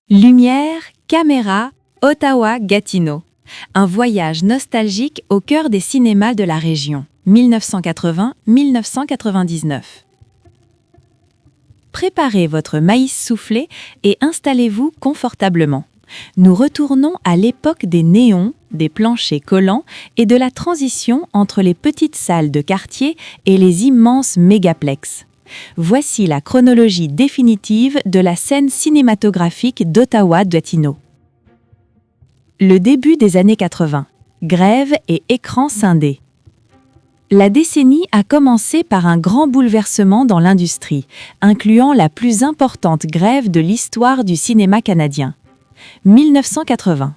Lumière, caméra, Ottawa-Gatineau. Un voyage nostalgique au cœur des cinémas de la région, 1980-1999. Préparez votre maïs soufflé et installez-vous confortablement. Nous retournons à l'époque des néons, des planchers collants et de la transition entre les petites salles de quartier et les immenses mégaplex. Voici la chronologie définitive de la scène cinématographique d'Ottawa-Gatineau. Le début des années 80. Grève et écran scindé. La décennie a commencé par un grand bouleversement dans l'industrie, incluant la plus importante grève de l'histoire du cinéma canadien. 1980.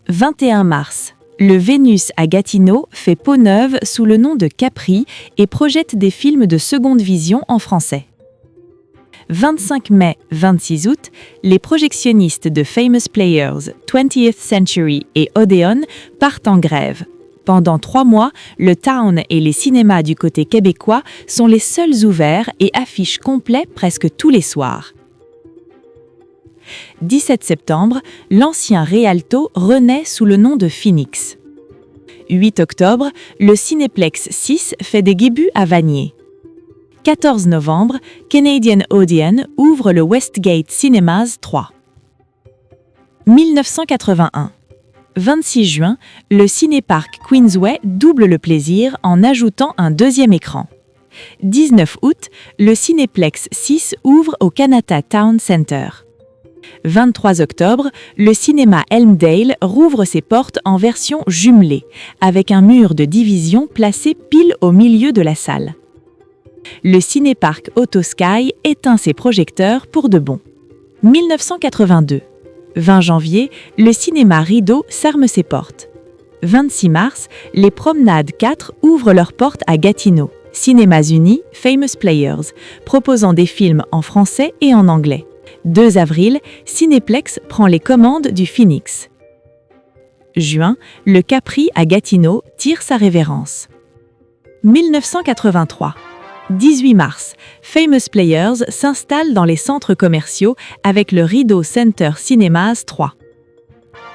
21 mars. Le Vénus à Gatineau fait peau neuve sous le nom de Capri et projette des films de seconde vision en français. 25 mai, 26 août, les projectionnistes de Famous Players, 20th Century et Odeon partent en grève. Pendant 3 mois, le Town et les cinémas du côté québécois sont les seuls ouverts et affichent complet presque tous les soirs. 17 septembre, l'ancien Rialto renaît sous le nom de Phoenix. 8 octobre, le Cinéplex 6 fait des débuts à Vanier. 14 novembre, Canadian Odeon ouvre le Westgate Cinemas 3. 1981. 26 juin, le cinéparc Queensway double le plaisir en ajoutant un deuxième écran. 19 août, le Cinéplex 6 ouvre au Kanata Town Center. 23 octobre, le cinéma Elmdale rouvre ses portes en version jumelée, avec un mur de division placé pile au milieu de la salle. Le cinéparc Autosky éteint ses projecteurs pour de bon. 1982. 20 janvier, le cinéma Rideau ferme ses portes. 26 mars, les Promenades 4 ouvrent leurs portes à Gatineau. Cinémas Unis, Famous Players, proposant des films en français et en anglais. 2 avril, Cinéplex prend les commandes du Phoenix. Juin, le Capri à Gatineau tire sa révérence. 1983. 18 mars, Famous Players s'installe dans les centres commerciaux avec le Rideau Center Cinemas 3.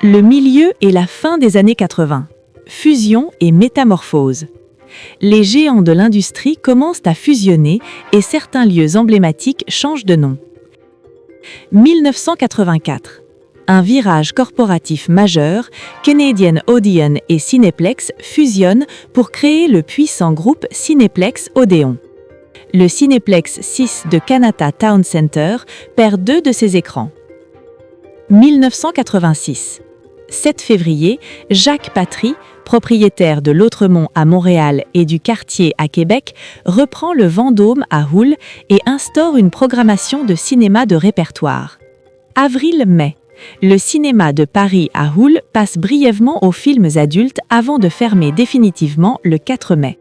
Le milieu et la fin des années 80. Fusion et métamorphose. Les géants de l'industrie commencent à fusionner et certains lieux emblématiques changent de nom. 1984. Un virage corporatif majeur, Canadian Odeon et Cinéplex fusionnent pour créer le puissant groupe Cinéplex Odeon. Le Cinéplex 6 de Kanata Town Center perd 2 de ses écrans. 1986. 7 février, Jacques Patry, propriétaire de l'Autremont à Montréal et du Quartier à Québec, reprend le Vendôme à Hull et instaure une programmation de cinéma de répertoire. Avril-mai. Le cinéma de Paris à Hull passe brièvement aux films adultes avant de fermer définitivement le 4 mai.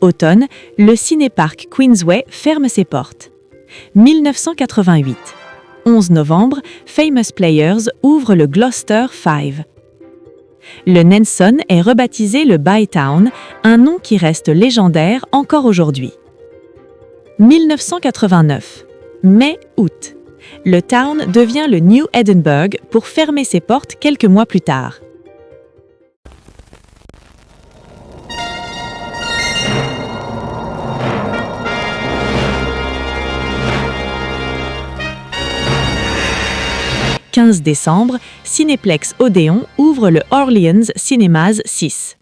Automne, le cinéparc Queensway ferme ses portes. 1988. 11 novembre, Famous Players ouvre le Gloucester 5. Le Nelson est rebaptisé le Bytown, un nom qui reste légendaire encore aujourd'hui. 1989. Mai-août. Le Town devient le New Edinburgh pour fermer ses portes quelques mois plus tard. « 15 décembre, Cinéplex Odeon ouvre le Orleans Cinemas 6.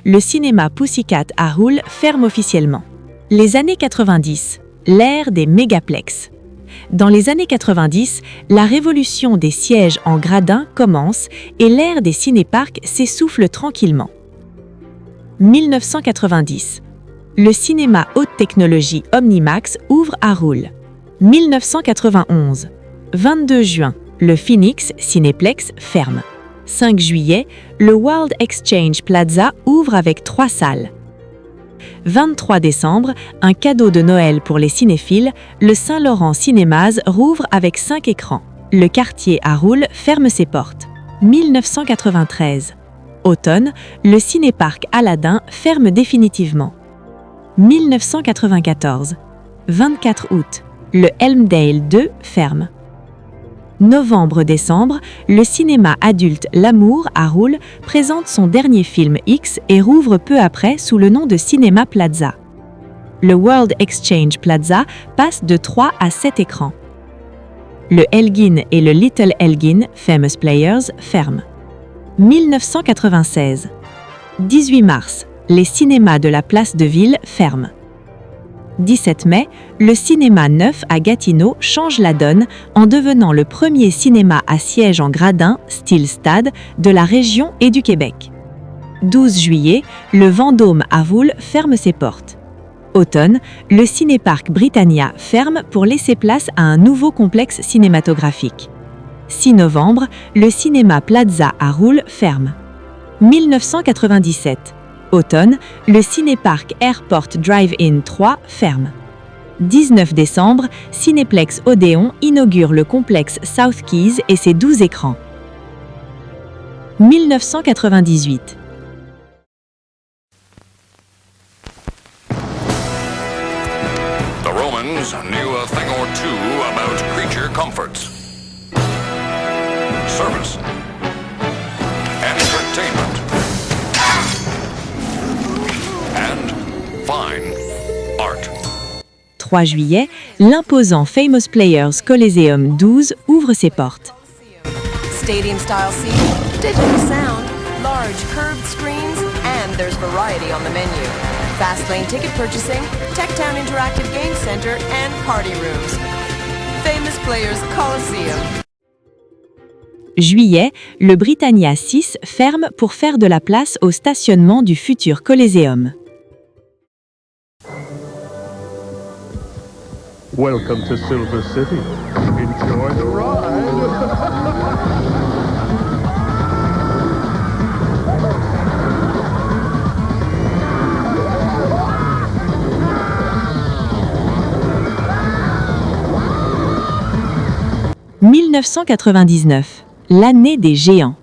Le cinéma Pussycat à Hull ferme officiellement. Les années 90, l'ère des mégaplex. Dans les années 90, la révolution des sièges en gradin commence et l'ère des cinéparcs s'essouffle tranquillement. 1990. Le cinéma haute technologie Omnimax ouvre à Hull. 1991. 22 juin. Le Phoenix Cinéplex ferme. 5 juillet, le World Exchange Plaza ouvre avec 3 salles. 23 décembre, un cadeau de Noël pour les cinéphiles, le Saint-Laurent Cinémas rouvre avec 5 écrans. Le quartier à Hull ferme ses portes. 1993. Automne, le cinéparc Aladdin ferme définitivement. 1994. 24 août, le Elmdale 2 ferme. Novembre-décembre, le cinéma adulte L'Amour à Roule présente son dernier film X et rouvre peu après sous le nom de Cinéma Plaza. Le World Exchange Plaza passe de 3 à 7 écrans. Le Elgin et le Little Elgin, Famous Players, ferment. 1996. 18 mars, les cinémas de la place de Ville ferment. 17 mai, le cinéma neuf à Gatineau change la donne en devenant le premier cinéma à siège en gradin, style stade, de la région et du Québec. 12 juillet, le Vendôme à Roule ferme ses portes. Automne, le cinéparc Britannia ferme pour laisser place à un nouveau complexe cinématographique. 6 novembre, le cinéma Plaza à Roule ferme. 1997. Automne, le cinéparc Airport Drive-In 3 ferme. 19 décembre, Cinéplex Odéon inaugure le complexe South Keys et ses 12 écrans. 1998. The Romans knew a thing or two about creature comforts. Service. Entertainment. And fine art. 3 juillet, l'imposant Famous Players Coliseum 12 ouvre ses portes. Stadium-style seating, digital sound, large curved screens, and there's variety on the menu. Fast lane ticket purchasing, Techtown Interactive Game Center, and party rooms. Famous Players Coliseum. Juillet, le Britannia 6 ferme pour faire de la place au stationnement du futur Coliseum. Welcome to Silver City. Enjoy the ride. 1999, l'année des géants.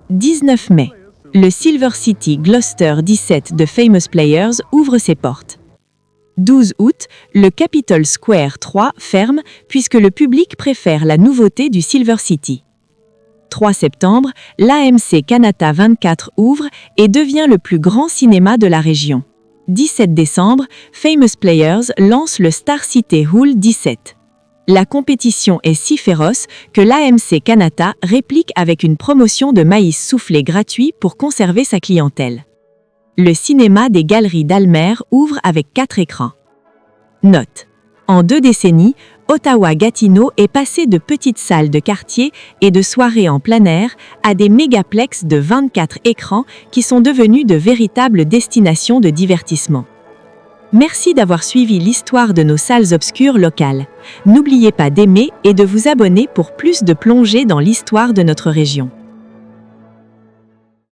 19 mai, le Silver City Gloucester 17 de Famous Players ouvre ses portes. 12 août, le Capitol Square 3 ferme puisque le public préfère la nouveauté du Silver City. 3 septembre, l'AMC Canada 24 ouvre et devient le plus grand cinéma de la région. 17 décembre, Famous Players lance le Star City Hall 17. La compétition est si féroce que l'AMC Canada réplique avec une promotion de maïs soufflé gratuit pour conserver sa clientèle. Le cinéma des Galeries d'Almer ouvre avec 4 écrans. Note. En 2 décennies, Ottawa-Gatineau est passé de petites salles de quartier et de soirées en plein air à des mégaplex de 24 écrans qui sont devenus de véritables destinations de divertissement. Merci d'avoir suivi l'histoire de nos salles obscures locales. N'oubliez pas d'aimer et de vous abonner pour plus de plongées dans l'histoire de notre région.